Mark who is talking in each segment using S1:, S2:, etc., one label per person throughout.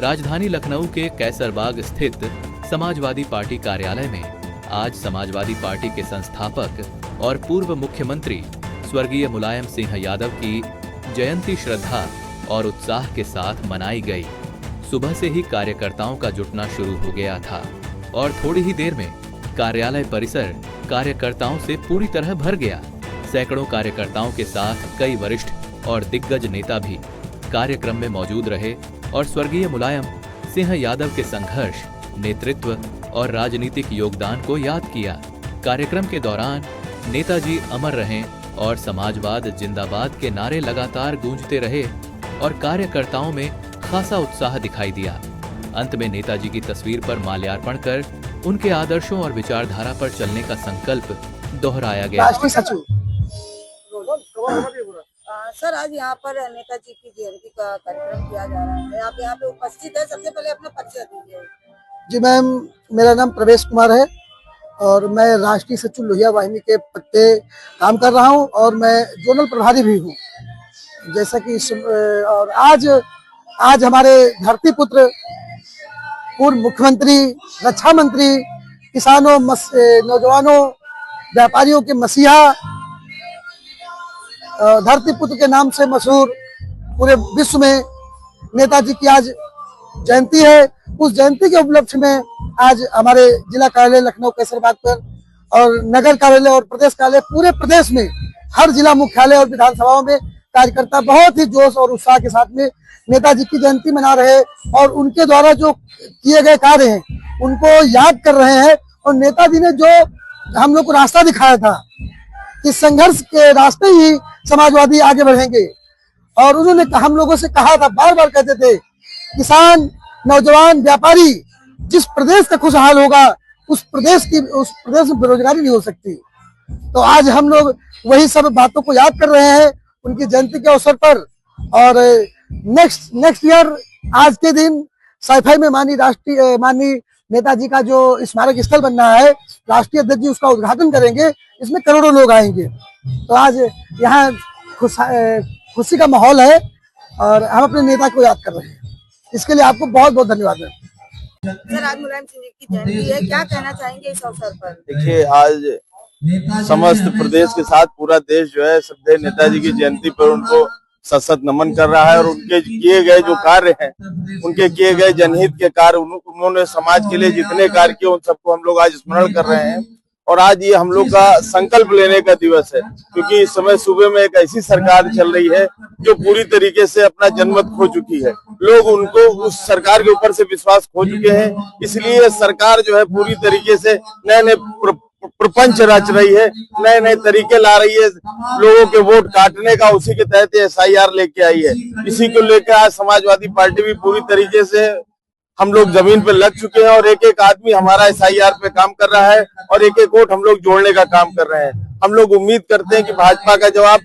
S1: राजधानी लखनऊ के कैसरबाग स्थित समाजवादी पार्टी कार्यालय में आज समाजवादी पार्टी के संस्थापक और पूर्व मुख्यमंत्री स्वर्गीय मुलायम सिंह यादव की जयंती श्रद्धा और उत्साह के साथ मनाई गई। सुबह से ही कार्यकर्ताओं का जुटना शुरू हो गया था और थोड़ी ही देर में कार्यालय परिसर कार्यकर्ताओं से पूरी तरह भर गया। सैकड़ों कार्यकर्ताओं के साथ कई वरिष्ठ और दिग्गज नेता भी कार्यक्रम में मौजूद रहे और स्वर्गीय मुलायम सिंह यादव के संघर्ष, नेतृत्व और राजनीतिक योगदान को याद किया। कार्यक्रम के दौरान नेताजी अमर रहें और समाजवाद जिंदाबाद के नारे लगातार गूंजते रहे और कार्यकर्ताओं में खासा उत्साह दिखाई दिया। अंत में नेताजी की तस्वीर पर माल्यार्पण कर उनके आदर्शों और विचारधारा पर चलने का संकल्प दोहराया गया।
S2: सर, आज यहाँ पर नेताजी की जयंती का कार्यक्रम किया जा रहा है, आप यहाँ पे उपस्थित है। सबसे पहले अपना परिचय दीजिए।
S3: जी मैम, मेरा नाम प्रवेश कुमार है और मैं राष्ट्रीय सचिव लोहिया वाहिनी के पद पे काम कर रहा हूँ और मैं जोनल प्रभारी भी हूँ। जैसा कि और आज हमारे धरती पुत्र, पूर्व मुख्यमंत्री, रक्षा मंत्री, किसानों, नौजवानों, व्यापारियों के मसीहा, धरती पुत्र के नाम से मशहूर पूरे विश्व में नेताजी की आज जयंती है। उस जयंती के उपलक्ष्य में आज हमारे जिला कार्यालय लखनऊ कैसरबाग पर और नगर कार्यालय और प्रदेश कार्यालय पूरे प्रदेश में हर जिला मुख्यालय और विधानसभाओं में कार्यकर्ता बहुत ही जोश और उत्साह के साथ में नेताजी की जयंती मना रहे और उनके द्वारा जो किए गए कार्य हैं उनको याद कर रहे हैं। और नेताजी ने जो हम लोग को रास्ता दिखाया था कि संघर्ष के रास्ते ही समाजवादी आगे बढ़ेंगे, और उन्होंने हम लोगों से कहा था, बार बार कहते थे, किसान, नौजवान, व्यापारी, जिस प्रदेश का खुशहाल होगा उस प्रदेश में बेरोजगारी नहीं हो सकती। तो आज हम लोग वही सब बातों को याद कर रहे हैं उनकी जयंती के अवसर पर। और नेक्स्ट ईयर आज के दिन साइफाई में माननीय नेताजी का जो स्मारक स्थल बन रहा है, राष्ट्रीय अध्यक्ष जी उसका उद्घाटन करेंगे। इसमें करोड़ों लोग आएंगे। तो आज यहाँ खुशी का माहौल है और हम अपने नेता को याद कर रहे हैं। इसके लिए आपको बहुत बहुत धन्यवाद है।
S2: सर, आज मुलायम सिंह की जयंती है, क्या कहना चाहेंगे इस अवसर पर?
S4: देखिए, आज समस्त प्रदेश के साथ पूरा देश जो है श्रद्धेय नेताजी की जयंती पर उनको सशत नमन कर रहा है और उनके किए गए जो कार्य हैं, उनके किए गए जनहित के कार्य, उन्होंने समाज के लिए जितने कार्य किए उन सबको हम लोग आज स्मरण कर रहे हैं। और आज ये हम लोग का संकल्प लेने का दिवस है, क्योंकि इस समय सूबे में एक ऐसी सरकार चल रही है जो पूरी तरीके से अपना जनमत खो चुकी है। लोग उनको उस सरकार के ऊपर से विश्वास खो चुके हैं। इसलिए सरकार जो है पूरी तरीके से नए नए प्रपंच रच रही है, नए नए तरीके ला रही है लोगों के वोट काटने का। उसी के तहत SIR लेके आई है। इसी को लेकर आज समाजवादी पार्टी भी पूरी तरीके से हम लोग जमीन पे लग चुके हैं और एक एक आदमी हमारा SIR पे काम कर रहा है और एक एक वोट हम लोग जोड़ने का काम कर रहे हैं। हम लोग उम्मीद करते हैं कि भाजपा का जवाब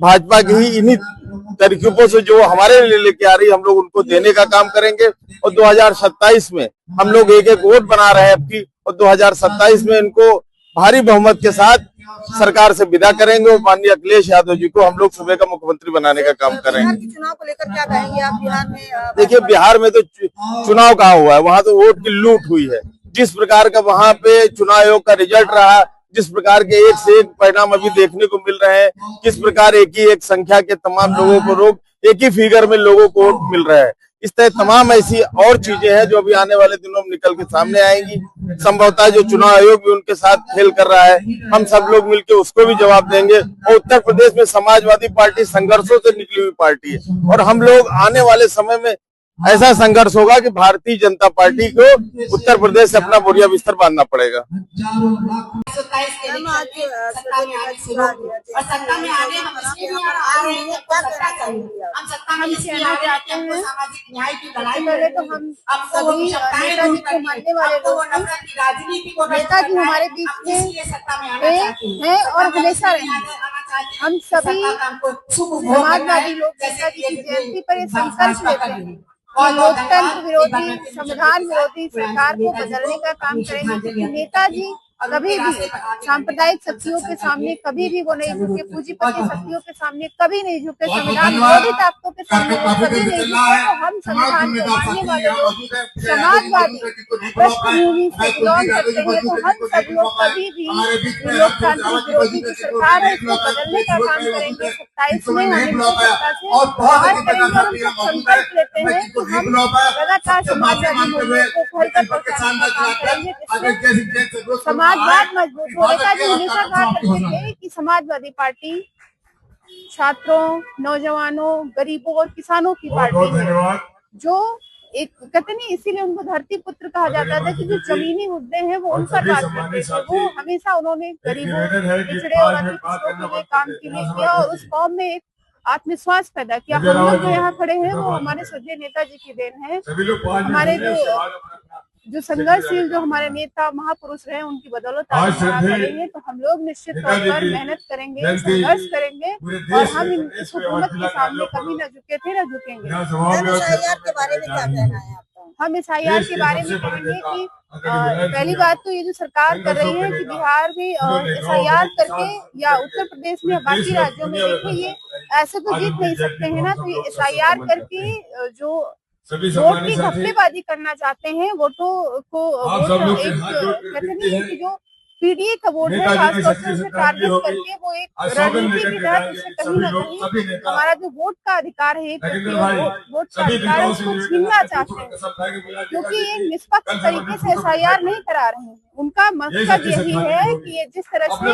S4: भाजपा की ही इन्हीं तरीकों से जो हमारे लिए लेके आ रही है, हम लोग उनको देने का काम करेंगे। और 2027 में हम लोग एक एक वोट बना रहे हैं आपकी, और 2027 में इनको भारी बहुमत के साथ सरकार से विदा करेंगे और माननीय अखिलेश यादव जी को हम लोग सूबे का मुख्यमंत्री बनाने का काम करेंगे।
S2: चुनाव को लेकर क्या कहेंगे आप? बिहार में
S4: देखिए, बिहार में तो चुनाव कहाँ हुआ है, वहां तो वोट की लूट हुई है। जिस प्रकार का वहां पे चुनाव आयोग का रिजल्ट रहा, जिस प्रकार के एक से एक परिणाम अभी देखने को मिल रहे हैं, किस प्रकार एक ही एक संख्या के तमाम लोगों को एक ही फिगर में लोगों को वोट मिल रहा है, इस तरह तमाम ऐसी और चीजें हैं जो अभी आने वाले दिनों में निकल के सामने आएंगी। संभवतः जो चुनाव आयोग भी उनके साथ खेल कर रहा है, हम सब लोग मिलकर उसको भी जवाब देंगे। और उत्तर प्रदेश में समाजवादी पार्टी संघर्षों से निकली हुई पार्टी है और हम लोग आने वाले समय में ऐसा संघर्ष होगा कि भारतीय जनता पार्टी को उत्तर प्रदेश से अपना बोरिया बिस्तर बांधना पड़ेगा।
S2: पहले तो हम सभी नेताजी को मानने वाले लोग नेताजी हमारे बीच में है और हमेशा रहेंगे। हम सभी समाजवादी लोग नेताजी की जयंती पर संकल्प लेते हैं कि लोकतंत्र विरोधी, संविधान विरोधी सरकार को बदलने का काम करेंगे, क्योंकि नेताजी कभी भी सांप्रदायिक शक्तियों के सामने कभी भी वो नहीं झुके, पूंजीपति शक्तियों के सामने कभी नहीं झुके, संविधान विरोधी ताकतों के सामने वो कभी नहीं झुके। तो हम संविधान को मानने वाले लोग समाजवादी पृष्ठभूमि से बिलोंग करते हैं, तो हम सब लोग कभी भी लोकतांत्रिक विरोधी की सरकार है इसको बदलने का काम करेंगे। 27 में हम सत्ता से बाहर करेंगे और हम सब संकल्प लेते हैं कि हम लगातार समाजवादी मूल्यों को घर घर पहुंचाने का काम करेंगे, जिससे समाजवाद मजबूत हो। नेताजी हमेशा कहा करते थे कि समाजवादी पार्टी छात्रों, नौजवानों, गरीबों और किसानों की पार्टी है, जो एक कहते नहीं, इसीलिए उनको धरती पुत्र कहा जाता था कि जो जमीनी मुद्दे हैं वो उन पर बात करते थे। वो हमेशा उन्होंने गरीबों, पिछड़े और अति पिछड़ों के लिए काम के लिए किया और उस कौम में एक आत्मविश्वास पैदा किया। हम लोग जो यहाँ खड़े हैं वो हमारे स्वर्गीय नेताजी की देन है। हमारे जो संघर्षशील जो हमारे नेता महापुरुष रहे उनकी बदौलत आज हम खड़े हैं। तो हम लोग निश्चित तौर पर मेहनत करेंगे, संघर्ष करेंगे और हम इस हुकूमत के सामने कभी न झुके थे न झुकेंगे।
S5: SIR के बारे में क्या कहना है आपका?
S2: हम SIR के बारे में कहेंगे कि पहली बात तो ये जो सरकार कर रही है कि बिहार में SIR करके या उत्तर प्रदेश में या बाकी राज्यों में, देखिए ये ऐसे तो जीत नहीं सकते हैं ना। तो ये SIR करके जो वोट की घपलेबाजी करना चाहते हैं, वोटों को वोट एक कहते नहीं है कि जो पीडीए का वोट है खासतौर से उसे टारगेट करके वो एक रणनीति के तहत उससे कहीं न कहीं हमारा जो वोट का अधिकार है, वोट का अधिकार है उसको छीनना चाहते हैं, क्योंकि ये निष्पक्ष तरीके से SIR नहीं करा रहे हैं। उनका मकसद यही है कि ये जिस तरह से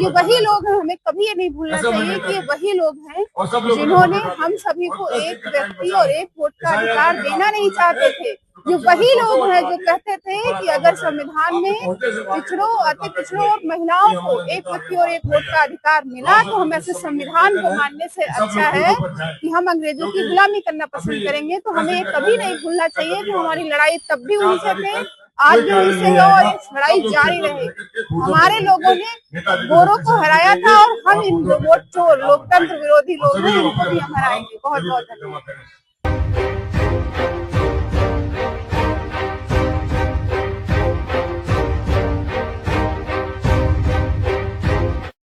S2: ये वही लोग हैं, हमें कभी ये नहीं भूलना चाहिए कि ये वही लोग हैं जिन्होंने हम सभी को एक व्यक्ति और एक वोट का अधिकार देना नहीं चाहते थे। ये वही लोग हैं जो कहते थे कि अगर संविधान में पिछड़ों, अति पिछड़ों और महिलाओं को एक व्यक्ति और एक वोट का अधिकार मिला तो हम ऐसे संविधान को मानने से अच्छा है कि हम अंग्रेजों की गुलामी करना पसंद करेंगे। तो हमें ये कभी नहीं भूलना चाहिए कि हमारी लड़ाई तब भी उन्हीं से थे, आज भी उन्हीं से है और इस लड़ाई जारी रहे। हमारे लोगों ने गोरों को हराया था और हम इन वोट जो लोकतंत्र विरोधी लोग हैं इनको भी हम हराएंगे। बहुत बहुत धन्यवाद।